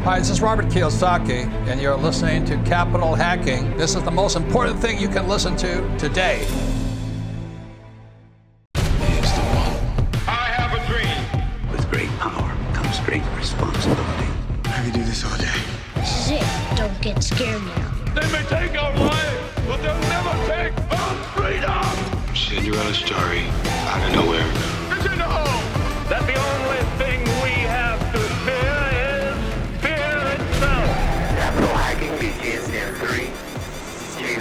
Hi, this is Robert Kiyosaki, and you're listening to Capital Hacking. This is the most important thing you can listen to today. He's the one. I have a dream. With great power comes great responsibility. I could do this all day. This is it. Don't get scared now. They may take our lives, but they'll never take our freedom. Cinderella's story out of nowhere. It's in the hole. That the only thing we have to fear is fear itself. Capital hacking begins in 3, 2,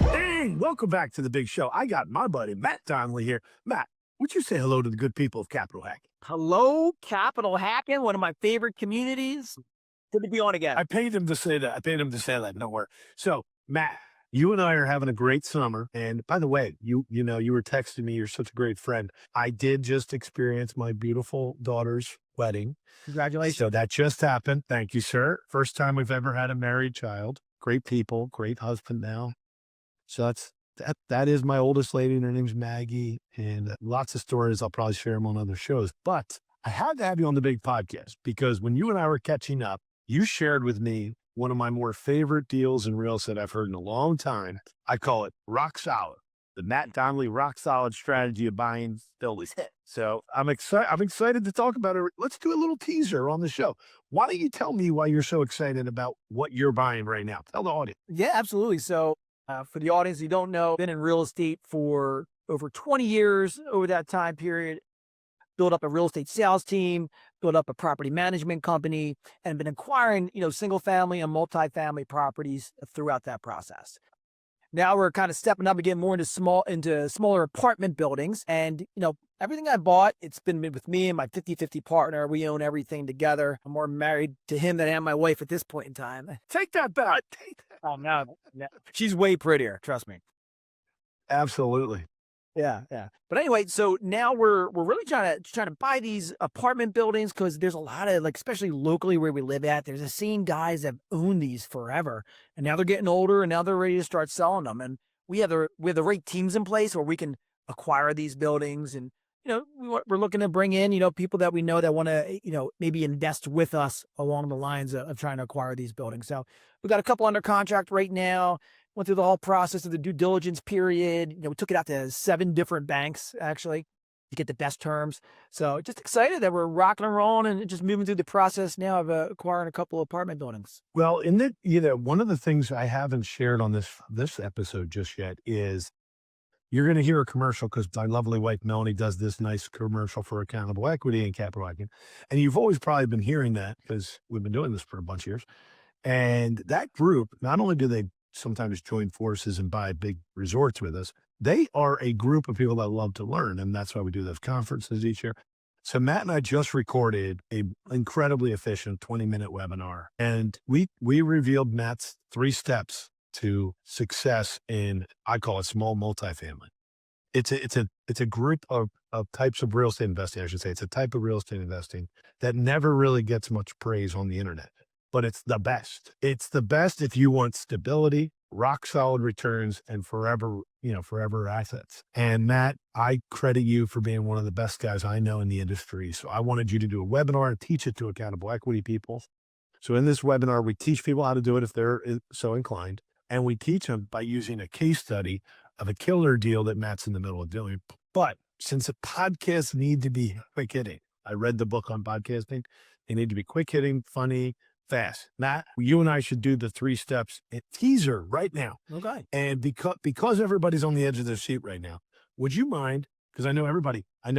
1. Hey, welcome back to the big show. I got my buddy Matt Donnelly here. Matt, would you say hello to the good people of Capital Hacking? Hello, Capital Hacking, one of my favorite communities. Good to be on again. I paid him to say that. Don't worry. So, Matt, you and I are having a great summer. And by the way, you were texting me. You're such a great friend. I did just experience my beautiful daughter's wedding. Congratulations. So that just happened. Thank you, sir. First time we've ever had a married child. Great people, great husband now. So that is my oldest lady, and her name's Maggie, and lots of stories. I'll probably share them on other shows, but I had to have you on the big podcast because when you and I were catching up, you shared with me one of my more favorite deals in real estate I've heard in a long time. I call it rock solid, the Matt Donnelly rock solid strategy of buying buildings. So I'm excited to talk about it. Let's do a little teaser on the show. Why don't you tell me why you're so excited about what you're buying right now? Tell the audience. Yeah, absolutely. So for the audience who don't know, been in real estate for over 20 years over that time period, built up a real estate sales team, built up a property management company, and been acquiring, single family and multifamily properties throughout that process. Now we're kind of stepping up and getting more into smaller apartment buildings. And, everything I bought, it's been with me and my 50-50 partner. We own everything together. I'm more married to him than I am my wife at this point in time. Take that back. Oh, no. She's way prettier. Trust me. Absolutely. Yeah. But anyway, so now we're really trying to buy these apartment buildings because there's a lot of, especially locally where we live at, there's a scene guys that own these forever, and now they're getting older, and now they're ready to start selling them. And we have the right teams in place where we can acquire these buildings, and we're looking to bring in people that we know that want to maybe invest with us along the lines of trying to acquire these buildings. So we got a couple under contract right now. Went through the whole process of the due diligence period. We took it out to 7 different banks, actually, to get the best terms. So just excited that we're rocking and rolling and just moving through the process now of acquiring a couple of apartment buildings. Well, one of the things I haven't shared on this episode just yet is you're going to hear a commercial because my lovely wife, Melanie, does this nice commercial for accountable equity and capital hacking. And you've always probably been hearing that because we've been doing this for a bunch of years. And that group, not only do they sometimes join forces and buy big resorts with us, they are a group of people that love to learn. And that's why we do those conferences each year. So Matt and I just recorded a incredibly efficient 20-minute webinar, and we revealed Matt's 3 steps to success in, I call it small multifamily. It's a group of types of real estate investing, I should say. It's a type of real estate investing that never really gets much praise on the internet. But it's the best. It's the best if you want stability, rock solid returns, and forever assets. And Matt, I credit you for being one of the best guys I know in the industry. So I wanted you to do a webinar and teach it to accountable equity people. So in this webinar, we teach people how to do it if they're so inclined. And we teach them by using a case study of a killer deal that Matt's in the middle of doing. But since the podcasts need to be quick hitting, I read the book on podcasting. They need to be quick hitting, funny, fast. Matt, you and I should do the 3 steps teaser right now. Okay. And because everybody's on the edge of their seat right now, would you mind? Because I know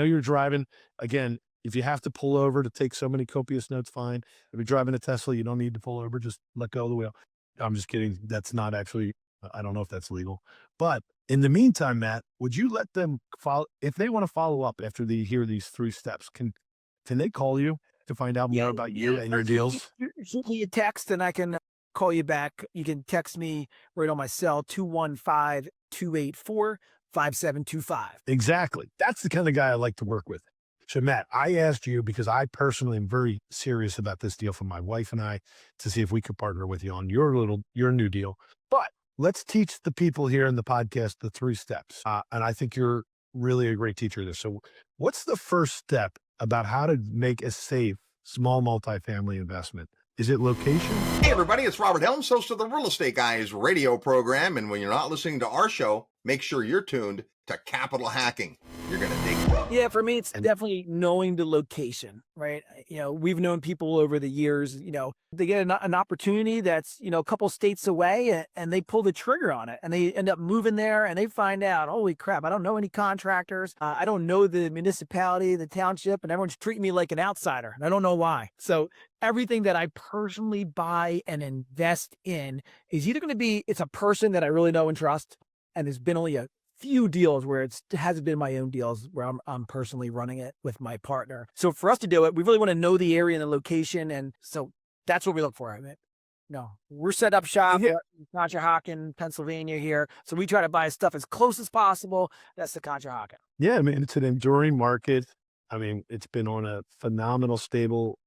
you're driving. Again, if you have to pull over to take so many copious notes, fine. If you're driving a Tesla, you don't need to pull over. Just let go of the wheel. I'm just kidding. That's not actually, I don't know if that's legal. But in the meantime, Matt, would you let them follow, if they want to follow up after they hear these 3 steps, can they call you to find out more about you and your deals? Shoot me a text and I can call you back. You can text me right on my cell, 215-284-5725. Exactly. That's the kind of guy I like to work with. So Matt, I asked you because I personally am very serious about this deal for my wife and I to see if we could partner with you on your new deal. But let's teach the people here in the podcast the 3 steps. And I think you're really a great teacher of this. So what's the first step about how to make a safe small multifamily investment? Is it location? Hey, everybody, it's Robert Helms, host of the Real Estate Guys radio program. And when you're not listening to our show, make sure you're tuned to Capital Hacking. You're going to dig it. Yeah, for me, it's definitely knowing the location, right? We've known people over the years, they get an opportunity that's, a couple states away and they pull the trigger on it and they end up moving there and they find out, holy crap, I don't know any contractors. I don't know the municipality, the township, and everyone's treating me like an outsider. And I don't know why. So everything that I personally buy and invest in is either going to be, it's a person that I really know and trust. And there's been only a few deals where it hasn't been my own deals where I'm personally running it with my partner. So for us to do it, we really want to know the area and the location. And so that's what we look for. I mean, we're set up shop in Conshohocken, Pennsylvania here. So we try to buy stuff as close as possible. That's the Conshohocken. Yeah, I mean, it's an enduring market. I mean, it's been on a phenomenal, stable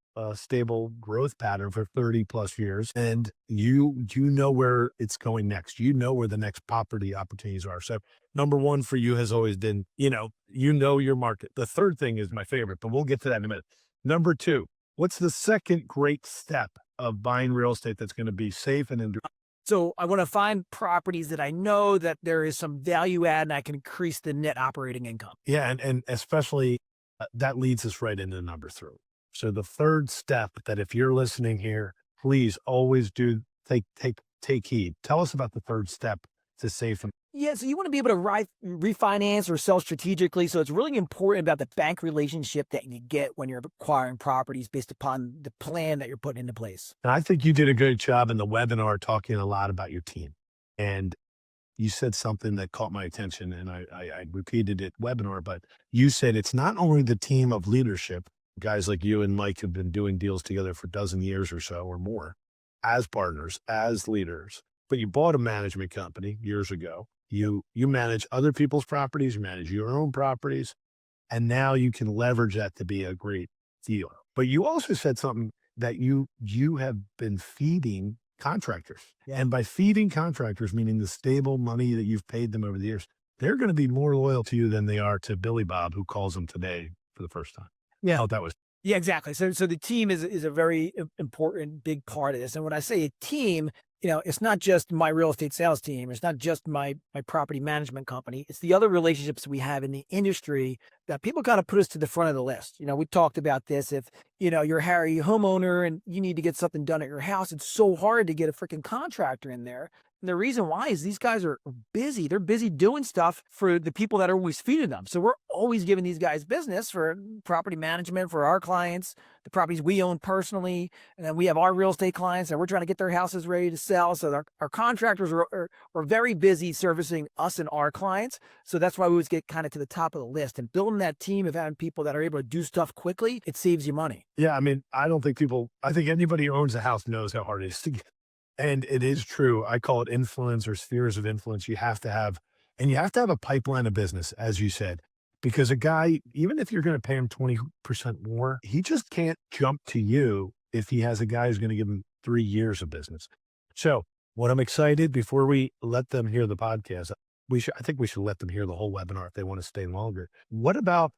growth pattern for 30 plus years. And you know where it's going next. You know where the next property opportunities are. So number one for you has always been, you know your market. The third thing is my favorite, but we'll get to that in a minute. Number two, what's the second great step of buying real estate that's going to be safe and enduring? So I want to find properties that I know that there is some value add and I can increase the net operating income. Yeah. And especially that leads us right into number three. So the third step that if you're listening here, please always do take heed. Tell us about the third step to save them. Yeah, so you want to be able to refinance or sell strategically. So it's really important about the bank relationship that you get when you're acquiring properties based upon the plan that you're putting into place. And I think you did a good job in the webinar talking a lot about your team. And you said something that caught my attention, and I repeated it webinar, but you said it's not only the team of leadership, guys like you and Mike have been doing deals together for a dozen years or so or more as partners, as leaders, but you bought a management company years ago. You manage other people's properties, you manage your own properties, and now you can leverage that to be a great deal. But you also said something that you have been feeding contractors. Yeah. And by feeding contractors, meaning the stable money that you've paid them over the years, they're going to be more loyal to you than they are to Billy Bob, who calls them today for the first time. Yeah. Oh, that was. Yeah, exactly. So the team is a very important, big part of this. And when I say a team, it's not just my real estate sales team. It's not just my property management company. It's the other relationships we have in the industry that people kind of put us to the front of the list. We talked about this. If, you're a Harry homeowner and you need to get something done at your house, it's so hard to get a freaking contractor in there. And the reason why is these guys are busy. They're busy doing stuff for the people that are always feeding them. So we're always giving these guys business for property management for our clients, the properties we own personally. And then we have our real estate clients that we're trying to get their houses ready to sell. So our contractors are very busy servicing us and our clients. So that's why we always get kind of to the top of the list. And building that team of having people that are able to do stuff quickly, it saves you money. Yeah, I mean, I think anybody who owns a house knows how hard it is to get. And it is true. I call it influence or spheres of influence. You have to have a pipeline of business, as you said, because a guy, even if you're going to pay him 20% more, he just can't jump to you if he has a guy who's going to give him 3 years of business. So what I'm excited before we let them hear the podcast, I think we should let them hear the whole webinar if they want to stay longer. What about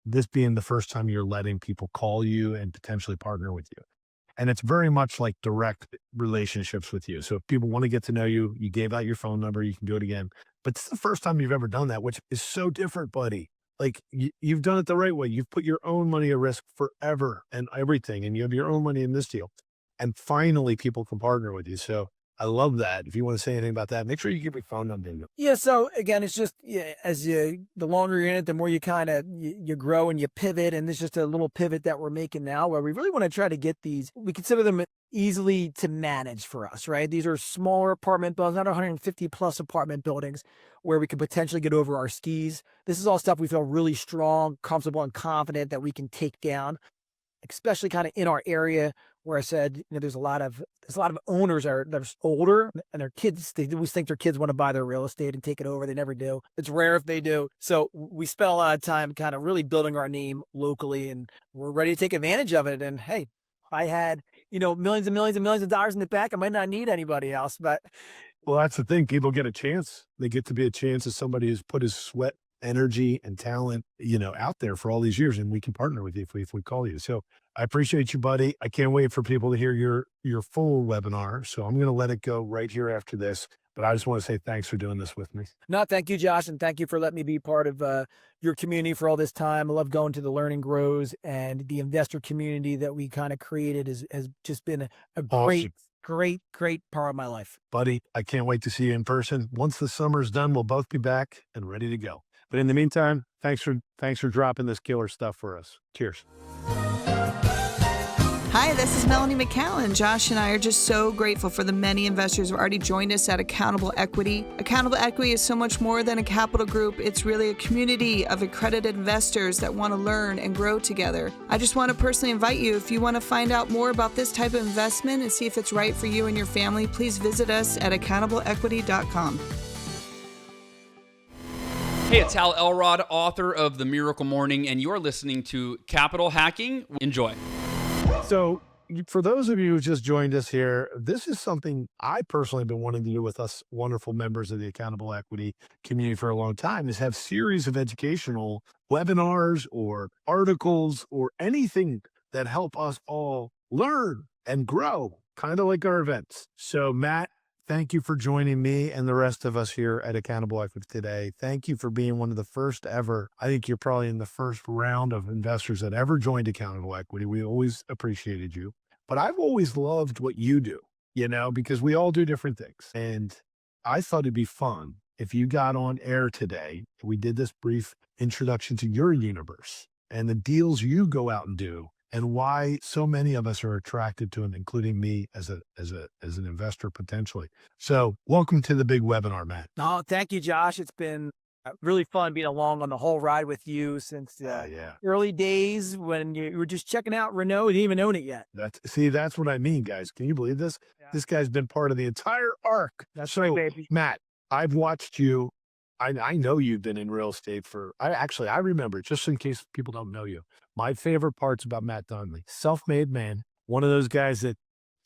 this being the first time you're letting people call you and potentially partner with you? And it's very much like direct relationships with you. So if people want to get to know you, you gave out your phone number, you can do it again. But it's the first time you've ever done that, which is so different, buddy. Like you've done it the right way. You've put your own money at risk forever and everything. And you have your own money in this deal. And finally, people can partner with you. So I love that. If you want to say anything about that, make sure you give me phone number. Yeah. So again, it's just, the longer you're in it, the more you kind of, you grow and you pivot. And there's just a little pivot that we're making now where we really want to try to get these, we consider them easily to manage for us, right? These are smaller apartment buildings, not 150 plus apartment buildings where we could potentially get over our skis. This is all stuff we feel really strong, comfortable, and confident that we can take down, especially kind of in our area where I said, there's a lot of owners that are older and their kids, they always think their kids want to buy their real estate and take it over. They never do. It's rare if they do. So we spent a lot of time kind of really building our name locally and we're ready to take advantage of it. And hey, if I had, millions and millions and millions of dollars in the bank, I might not need anybody else, but. Well, that's the thing. People get a chance. They get to be a chance as somebody who's put his sweat, energy and talent, out there for all these years. And we can partner with you if we call you. So I appreciate you, buddy. I can't wait for people to hear your full webinar. So I'm going to let it go right here after this. But I just want to say thanks for doing this with me. No, thank you, Josh, and thank you for letting me be part of your community for all this time. I love going to the Learning Grows, and the investor community that we kind of created has just been a great, Awesome. great part of my life. Buddy, I can't wait to see you in person. Once the summer's done, we'll both be back and ready to go. But in the meantime, thanks for dropping this killer stuff for us. Cheers. Hi, this is Melanie McCallan. Josh and I are just so grateful for the many investors who already joined us at Accountable Equity. Accountable Equity is so much more than a capital group. It's really a community of accredited investors that want to learn and grow together. I just want to personally invite you, if you want to find out more about this type of investment and see if it's right for you and your family, please visit us at accountableequity.com. Hey, it's Hal Elrod, author of The Miracle Morning, and you're listening to Capital Hacking. Enjoy. So for those of you who just joined us here, this is something I personally have been wanting to do with us wonderful members of the Accountable Equity community for a long time, is have series of educational webinars or articles or anything that help us all learn and grow, kind of like our events. So Matt, thank you for joining me and the rest of us here at Accountable Equity today. Thank you for being one of the first ever. I think you're probably in the first round of investors that ever joined Accountable Equity. We always appreciated you. But I've always loved what you do, because we all do different things. And I thought it'd be fun if you got on air today. We did this brief introduction to your universe and the deals you go out and do, and why so many of us are attracted to it, including me as an investor potentially. So welcome to the big webinar, Matt. No, thank you, Josh. It's been really fun being along on the whole ride with you since early days when you were just checking out Renault. You didn't even own it yet. That's what I mean, guys. Can you believe this? Yeah. This guy's been part of the entire arc. That's right, baby. Matt, I've watched you. I know you've been in real estate I remember, just in case people don't know you, my favorite parts about Matt Donnelly, self-made man, one of those guys that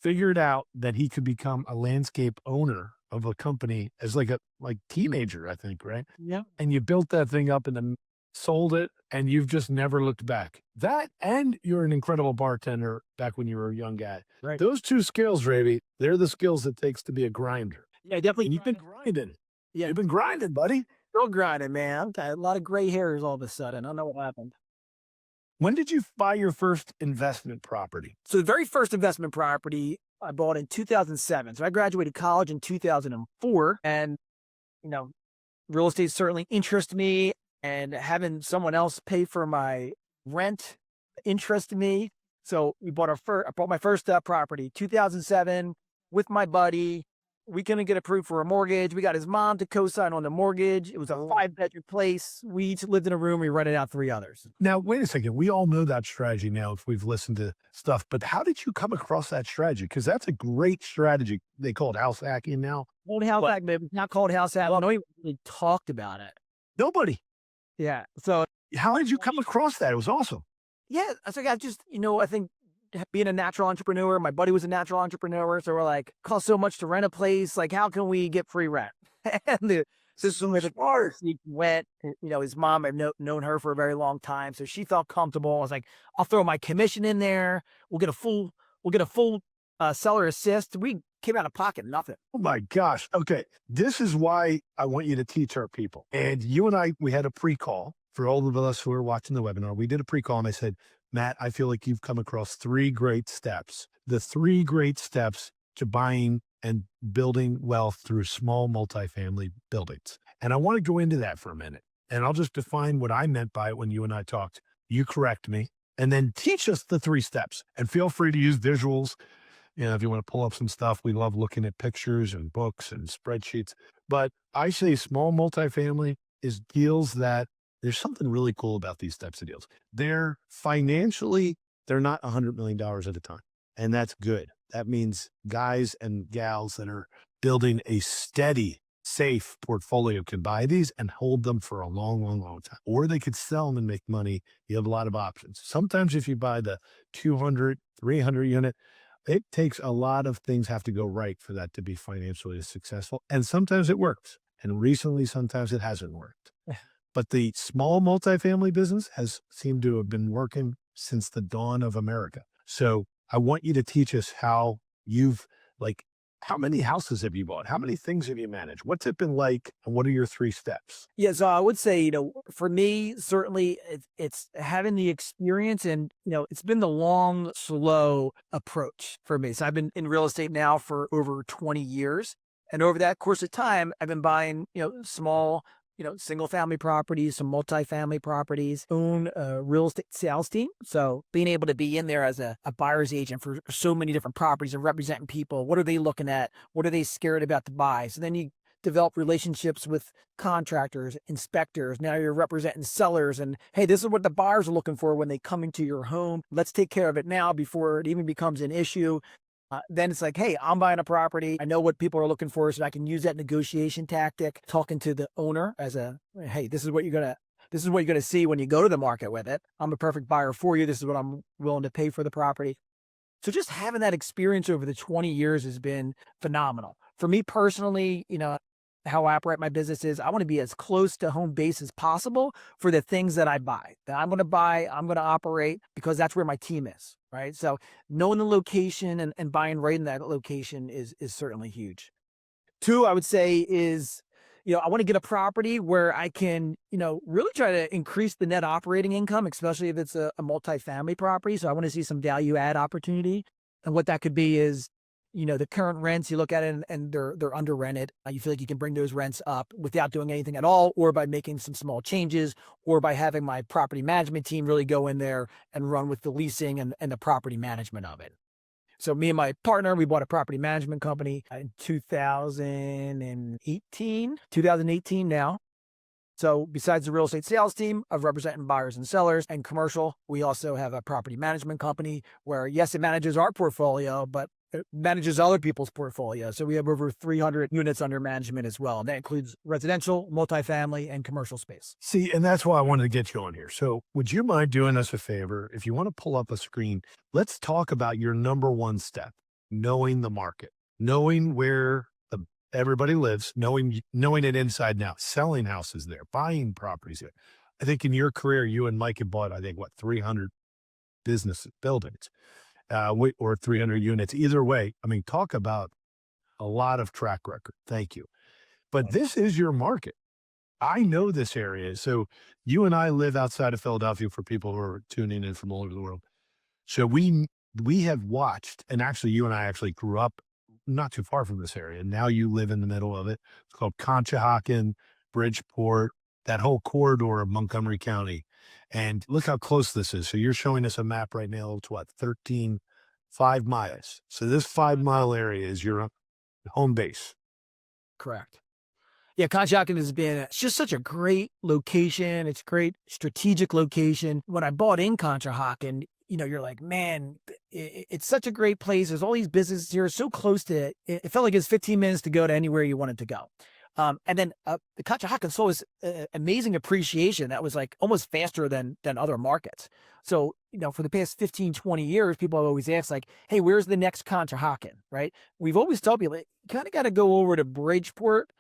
figured out that he could become a landscape owner of a company as like teenager, I think, right? Yeah. And you built that thing up and then sold it, and you've just never looked back. That, and you're an incredible bartender back when you were a young guy. Right. Those two skills, Ravy, they're the skills it takes to be a grinder. Yeah, definitely. And you've been grinding. Yeah. You've been grinding, buddy. Still grinding, man. I've got a lot of gray hairs all of a sudden. I don't know what happened. When did you buy your first investment property? So the very first investment property I bought in 2007. So I graduated college in 2004, and, real estate certainly interested me, and having someone else pay for my rent interested me. So I bought my first property, 2007, with my buddy. We couldn't get approved for a mortgage. We got his mom to co-sign on the mortgage. It was a 5-bedroom place. We each lived in a room. We rented out 3 others. Now, wait a second. We all know that strategy now if we've listened to stuff, but how did you come across that strategy? Because that's a great strategy. They call it house hacking now. Called house hack, baby. It's not called house hack. Well, nobody really talked about it. Nobody. Yeah. So how did you come across that? It was awesome. Yeah. So I just, I think being a natural entrepreneur, my buddy was a natural entrepreneur. So we're like, cost so much to rent a place. Like, how can we get free rent? And he went, his mom, I've known her for a very long time. So she felt comfortable. I was like, I'll throw my commission in there. We'll get a full seller assist. We came out of pocket, nothing. Oh my gosh. Okay. This is why I want you to teach our people. And you and I, we had a pre-call for all of us who are watching the webinar. We did a pre-call and I said, Matt, I feel like you've come across 3 great steps. The 3 great steps to buying and building wealth through small multifamily buildings. And I want to go into that for a minute. And I'll just define what I meant by it when you and I talked. You correct me. And then teach us the 3 steps. And feel free to use visuals. If you want to pull up some stuff, we love looking at pictures and books and spreadsheets. But I say small multifamily is deals that there's something really cool about these types of deals. They're not $100 million at a time. And that's good. That means guys and gals that are building a steady, safe portfolio can buy these and hold them for a long, long, long time. Or they could sell them and make money. You have a lot of options. Sometimes if you buy the 200, 300 unit, it takes a lot of things have to go right for that to be financially successful. And sometimes it works. And recently, sometimes it hasn't worked. But the small multifamily business has seemed to have been working since the dawn of America. So I want you to teach us how you've, like, how many houses have you bought? How many things have you managed? What's it been like? And what are your 3 steps? Yeah, so I would say, for me, certainly it's having the experience and, it's been the long, slow approach for me. So I've been in real estate now for over 20 years. And over that course of time, I've been buying, small, single family properties, some multifamily properties, own a real estate sales team. So being able to be in there as a buyer's agent for so many different properties and representing people, what are they looking at? What are they scared about to buy? So then you develop relationships with contractors, inspectors. Now you're representing sellers and, hey, this is what the buyers are looking for when they come into your home. Let's take care of it now before it even becomes an issue. Then it's like, hey, I'm buying a property. I know what people are looking for, so I can use that negotiation tactic, talking to the owner as hey, this is what you're gonna see when you go to the market with it. I'm a perfect buyer for you. This is what I'm willing to pay for the property. So just having that experience over the 20 years has been phenomenal. For me personally, how I operate my business is I want to be as close to home base as possible for the things that I buy. That I'm going to buy, I'm going to operate because that's where my team is, right? So knowing the location and buying right in that location is certainly huge. 2, I would say is, I want to get a property where I can, really try to increase the net operating income, especially if it's a multifamily property. So I want to see some value add opportunity. And what that could be is, the current rents, you look at it and they're under rented. You feel like you can bring those rents up without doing anything at all, or by making some small changes, or by having my property management team really go in there and run with the leasing and the property management of it. So me and my partner, we bought a property management company in 2018 now. So besides the real estate sales team of representing buyers and sellers and commercial, we also have a property management company where, yes, it manages our portfolio, but it manages other people's portfolio. So we have over 300 units under management as well. And that includes residential, multifamily, and commercial space. See, and that's why I wanted to get you on here. So would you mind doing us a favor? If you want to pull up a screen, let's talk about your number 1 step, knowing the market, knowing where everybody lives, knowing it inside and out, selling houses there, buying properties there. I think in your career, you and Mike have bought, 300 business buildings. Or 300 units. Either way, talk about a lot of track record. Thank you. But this is your market. I know this area. So you and I live outside of Philadelphia for people who are tuning in from all over the world. So we have watched, and actually you and I actually grew up not too far from this area. Now you live in the middle of it. It's called Conshohocken, Bridgeport, that whole corridor of Montgomery County. And look how close this is. So you're showing us a map right now. It's 5 miles. So this 5-mile area is your home base. Correct. Yeah, Conshohocken it's just such a great location. It's a great strategic location. When I bought in Conshohocken, you're like, man, it's such a great place. There's all these businesses here, so close to it. It felt like it's 15 minutes to go to anywhere you wanted to go. And then the Conshohocken saw this amazing appreciation that was like almost faster than other markets. So, for the past 15, 20 years, people have always asked like, hey, where's the next Conshohocken, right? We've always told people, you kind of got to go over to Bridgeport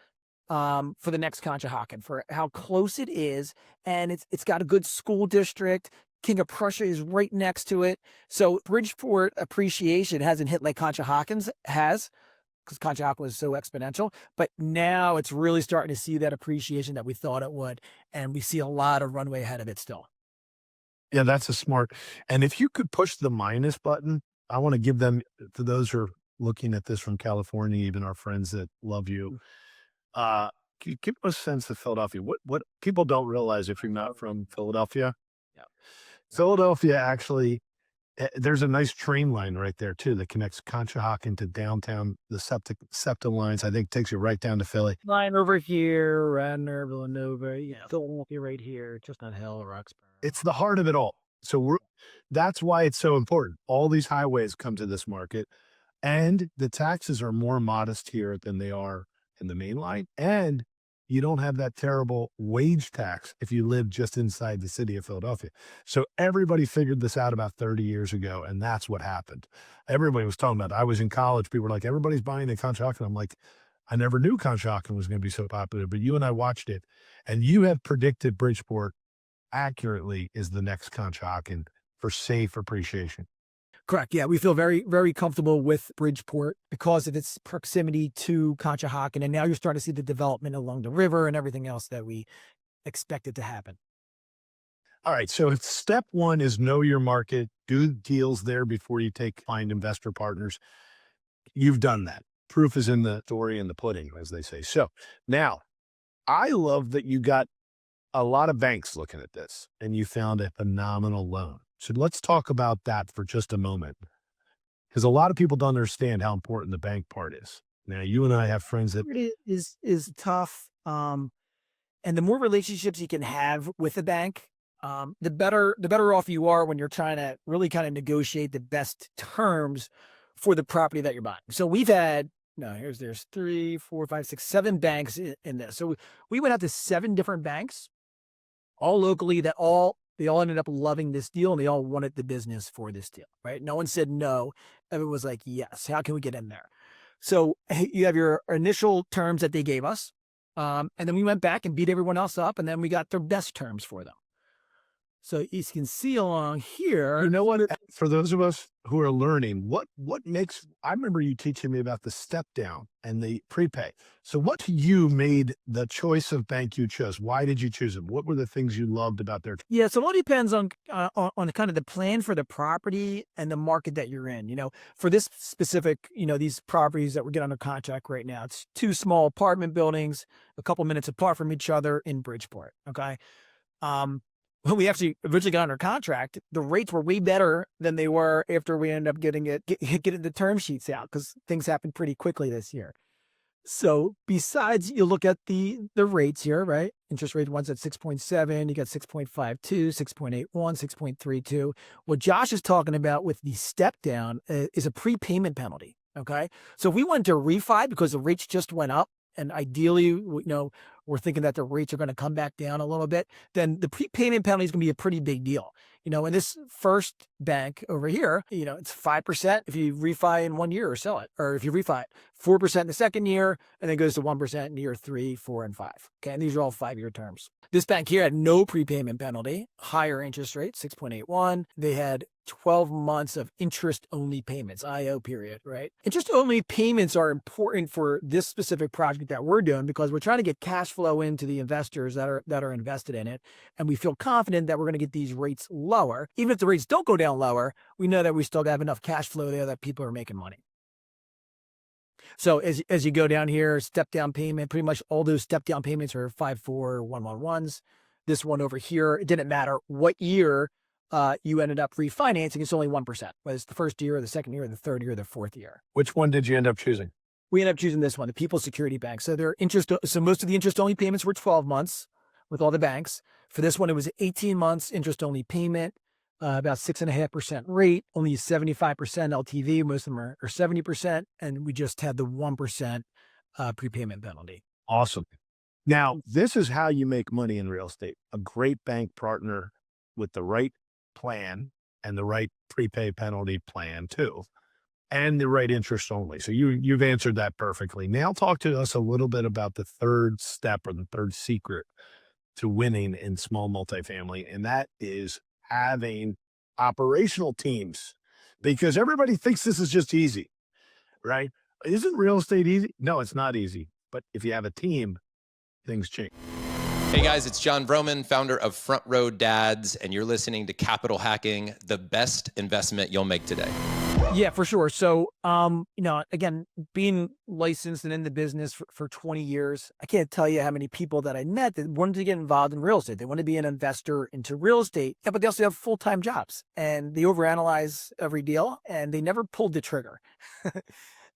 for the next Conshohocken for how close it is. And it's got a good school district. King of Prussia is right next to it. So Bridgeport appreciation hasn't hit like Conshohocken's has, because Conshohocken was so exponential, but now it's really starting to see that appreciation that we thought it would. And we see a lot of runway ahead of it still. Yeah, that's a smart. And if you could push the minus button, I want to give them, to those who are looking at this from California, even our friends that love you, can you give us a sense of Philadelphia? What people don't realize if you're not from Philadelphia, Philadelphia actually, there's a nice train line right there too that connects Conshohocken to downtown. The SEPTA lines, I think, takes you right down to Philly. Line over here, Radnor, Villanova, Philadelphia right here, Chestnut Hill, Roxbury. It's the heart of it all. So that's why it's so important. All these highways come to this market, and the taxes are more modest here than they are in the main line. And you don't have that terrible wage tax if you live just inside the city of Philadelphia. So everybody figured this out about 30 years ago, and that's what happened. Everybody was talking about it. I was in college. People were like, everybody's buying a Conshohocken. I'm like, I never knew Conshohocken was going to be so popular, but you and I watched it, and you have predicted Bridgeport accurately is the next Conshohocken for safe appreciation. Correct. Yeah, we feel very, very comfortable with Bridgeport because of its proximity to Conshohocken. And now you're starting to see the development along the river and everything else that we expected to happen. All right. So step one is know your market, do deals there before you find investor partners. You've done that. Proof is in the story and the pudding, as they say. So now I love that you got a lot of banks looking at this and you found a phenomenal loan. So let's talk about that for just a moment, because a lot of people don't understand how important the bank part is. Now, you and I have friends that It is tough. And the more relationships you can have with a bank, the better off you are when you're trying to really kind of negotiate the best terms for the property that you're buying. So we've had, there's 3, 4, 5, 6, 7 banks in this. So we went out to 7 different banks, all locally, they all ended up loving this deal and they all wanted the business for this deal, right? No one said no. Everyone was like, yes, how can we get in there? So you have your initial terms that they gave us. And then we went back and beat everyone else up, and then we got their best terms for them. So you can see along here. You know what? For those of us who are learning, what makes, I remember you teaching me about the step down and the prepay. So what to you made the choice of bank you chose? Why did you choose them? What were the things you loved about their? Yeah, so it all depends on kind of the plan for the property and the market that you're in. For this specific, these properties that we're getting under contract right now, it's 2 small apartment buildings, a couple minutes apart from each other in Bridgeport. Okay. When we actually originally got under contract, the rates were way better than they were after we ended up getting the term sheets out, because things happened pretty quickly this year. So besides, you look at the rates here, right? Interest rate one's at 6.7, you got 6.52, 6.81, 6.32. What Josh is talking about with the step down is a prepayment penalty. Okay. So if we went to refi because the rates just went up, and ideally, we're thinking that the rates are going to come back down a little bit, then the prepayment penalty is going to be a pretty big deal. In this first bank over here, it's 5% if you refi in 1 year or sell it, or if you refi it, 4% in the second year, and then goes to 1% in year 3, 4, and 5. Okay. And these are all 5-year terms. This bank here had no prepayment penalty, higher interest rate, 6.81. They had 12 months of interest-only payments, IO period, right? Interest-only payments are important for this specific project that we're doing because we're trying to get cash flow into the investors that are invested in it. And we feel confident that we're going to get these rates lower. Even if the rates don't go down lower, we know that we still have enough cash flow there that people are making money. So as you go down here, step down payment, pretty much all those step down payments are 5.4111s. This one over here, it didn't matter what year you ended up refinancing, it's only 1%, whether it's the first year or the second year or the third year or the fourth year. Which one did you end up choosing? We ended up choosing this one, the People's Security Bank. So so most of the interest-only payments were 12 months with all the banks. For this one, it was 18 months interest-only payment, about 6.5% rate, only 75% LTV. Most of them are 70%, and we just had the 1% prepayment penalty. Awesome. Now, this is how you make money in real estate. A great bank partner with the right plan and the right prepay penalty plan too, and the right interest only. So you've answered that perfectly. Now talk to us a little bit about the third step or the third secret to winning in small multifamily, and that is having operational teams, because everybody thinks this is just easy, right? Isn't real estate easy? No, it's not easy. But if you have a team, things change. Hey guys, it's John Vroman, founder of Front Row Dads, and you're listening to Capital Hacking, the best investment you'll make today. Yeah, for sure. So, again, being licensed and in the business for 20 years, I can't tell you how many people that I met that wanted to get involved in real estate. They want to be an investor into real estate, but they also have full-time jobs, and they overanalyze every deal, and they never pulled the trigger.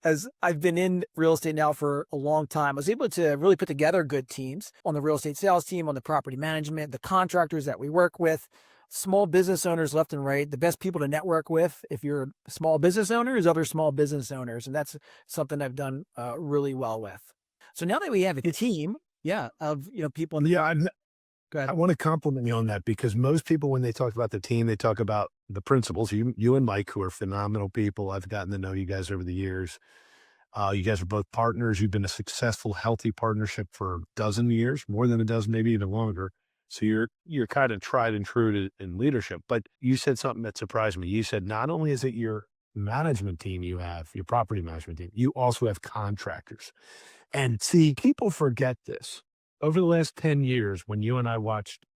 As I've been in real estate now for a long time, I was able to really put together good teams on the real estate sales team, on the property management, the contractors that we work with, small business owners left and right. The best people to network with, if you're a small business owner, is other small business owners. And that's something I've done really well with. So now that we have a team, of people. Go ahead. I want to compliment you on that, because most people, when they talk about the team, they talk about the principals. You and Mike, who are phenomenal people. I've gotten to know you guys over the years. You guys are both partners. You've been a successful, healthy partnership for a dozen years, more than a dozen, maybe even longer. So you're kind of tried and true in leadership. But you said something that surprised me. You said not only is it your management team you have, your property management team, you also have contractors. And see, people forget this. Over the last 10 years, when you and I watched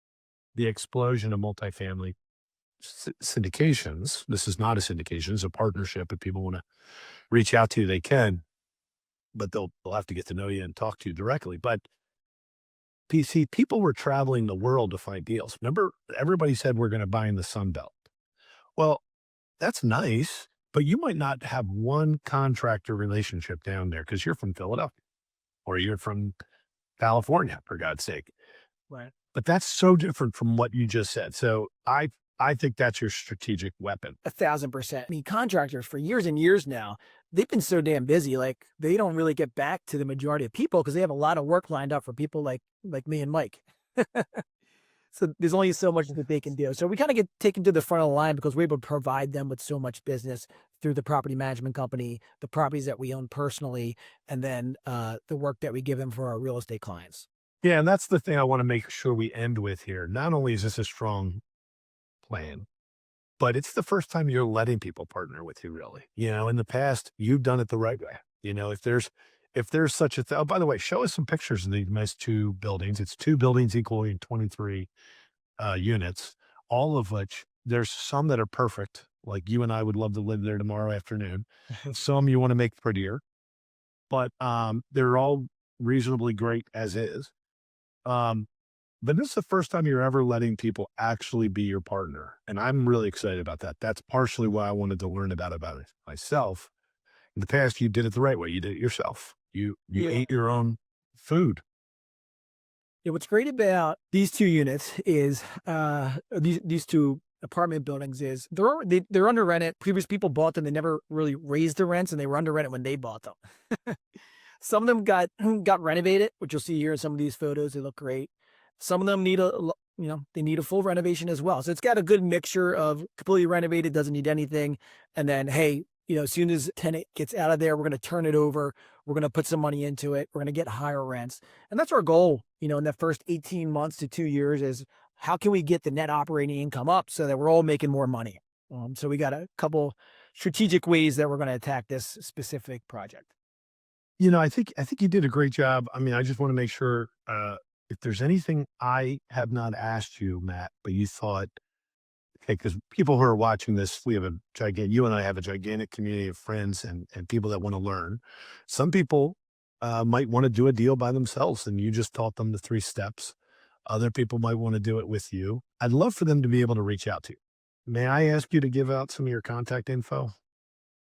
the explosion of multifamily syndications, this is not a syndication, it's a partnership. If people want to reach out to you, they can, but they'll have to get to know you and talk to you directly. But PC, people were traveling the world to find deals. Remember, everybody said we're going to buy in the Sun Belt. Well, that's nice, but you might not have one contractor relationship down there because you're from Philadelphia or you're from California, for God's sake. Right. But that's so different from what you just said. So I think that's your strategic weapon. 1,000%. I mean, contractors for years and years now, they've been so damn busy. Like they don't really get back to the majority of people because they have a lot of work lined up for people like me and Mike. So there's only so much that they can do. So we kind of get taken to the front of the line because we're able to provide them with so much business through the property management company, the properties that we own personally, and then the work that we give them for our real estate clients. Yeah, and that's the thing I want to make sure we end with here. Not only is this a strong plan, but it's the first time you're letting people partner with you, really. In the past, you've done it the right way. If there's such a thing. Oh, by the way, show us some pictures of these nice two buildings. It's two buildings equaling 23 units, all of which there's some that are perfect. Like you and I would love to live there tomorrow afternoon. Some you want to make prettier, but they're all reasonably great as is. But this is the first time you're ever letting people actually be your partner. And I'm really excited about that. That's partially why I wanted to learn about it myself. In the past, you did it the right way. You did it yourself. You ate your own food. Yeah, what's great about these two units is these two apartment buildings is they're under rented. Previous people bought them. They never really raised the rents, and they were under rented when they bought them. Some of them got renovated, which you'll see here in some of these photos. They look great. Some of them need they need a full renovation as well. So it's got a good mixture of completely renovated, doesn't need anything. And then, hey, as soon as tenant gets out of there, we're going to turn it over. We're going to put some money into it. We're going to get higher rents. And that's our goal, in the first 18 months to 2 years is how can we get the net operating income up so that we're all making more money? So we got a couple strategic ways that we're going to attack this specific project. I think you did a great job. I mean, I just want to make sure if there's anything I have not asked you, Matt, but you thought, okay, because people who are watching this, you and I have a gigantic community of friends and people that want to learn. Some people might want to do a deal by themselves and you just taught them the 3 steps. Other people might want to do it with you. I'd love for them to be able to reach out to you. May I ask you to give out some of your contact info?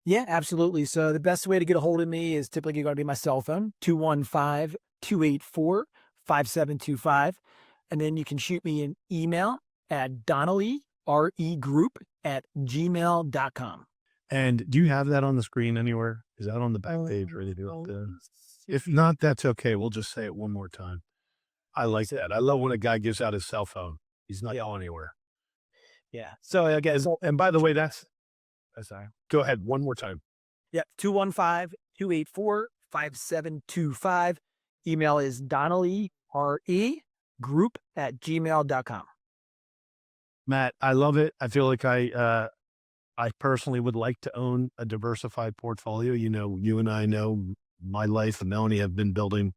Yeah, absolutely. So the best way to get a hold of me is typically going to be my cell phone, 215-284-5725. And then you can shoot me an email at Donnelly, regroup@gmail.com. And do you have that on the screen anywhere? Is that on the back page or anything up there? If not, that's okay. We'll just say it one more time. I like that. I love when a guy gives out his cell phone. He's not going anywhere. Yeah. So again, and by the way, sorry. Go ahead one more time. Yeah. 215-284-5725. Email is Donnelly, regroup@gmail.com. Matt, I love it. I feel like I personally would like to own a diversified portfolio. You and I know my life and Melanie have been building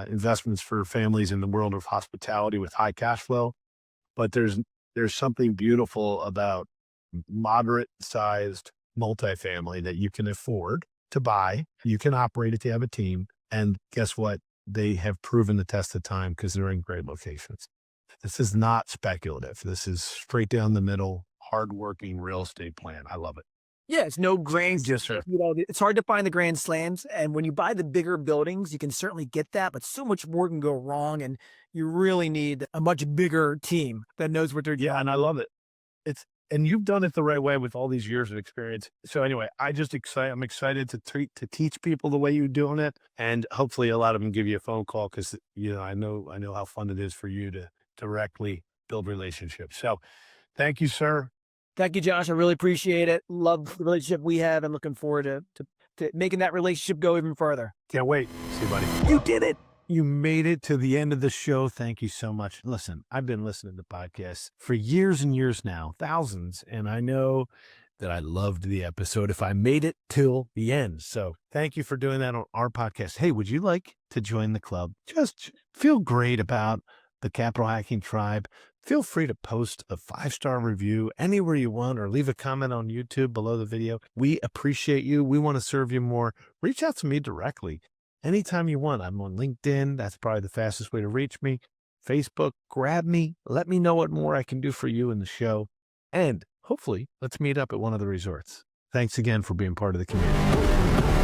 investments for families in the world of hospitality with high cash flow. But there's something beautiful about moderate sized multifamily that you can afford to buy. You can operate if you have a team. And guess what? They have proven the test of time because they're in great locations. This is not speculative. This is straight down the middle, hardworking real estate plan. I love it. Yeah, it's no grand. Yes, sir. It's hard to find the grand slams. And when you buy the bigger buildings, you can certainly get that, but so much more can go wrong. And you really need a much bigger team that knows what they're doing. Yeah, and I love it. And you've done it the right way with all these years of experience. So anyway, I'm excited to teach people the way you're doing it. And hopefully a lot of them give you a phone call because, I know how fun it is for you to directly build relationships. So thank you, sir. Thank you, Josh. I really appreciate it. Love the relationship we have and looking forward to making that relationship go even further. Can't wait. See you, buddy. You did it. You made it to the end of the show. Thank you so much. Listen, I've been listening to podcasts for years and years now, thousands, and I know that I loved the episode if I made it till the end. So thank you for doing that on our podcast. Hey, would you like to join the club? Just feel great about the Capital Hacking Tribe. Feel free to post a 5-star review anywhere you want or leave a comment on YouTube below the video. We appreciate you. We want to serve you more. Reach out to me directly anytime you want. I'm on LinkedIn. That's probably the fastest way to reach me. Facebook, grab me. Let me know what more I can do for you in the show. And hopefully, let's meet up at one of the resorts. Thanks again for being part of the community.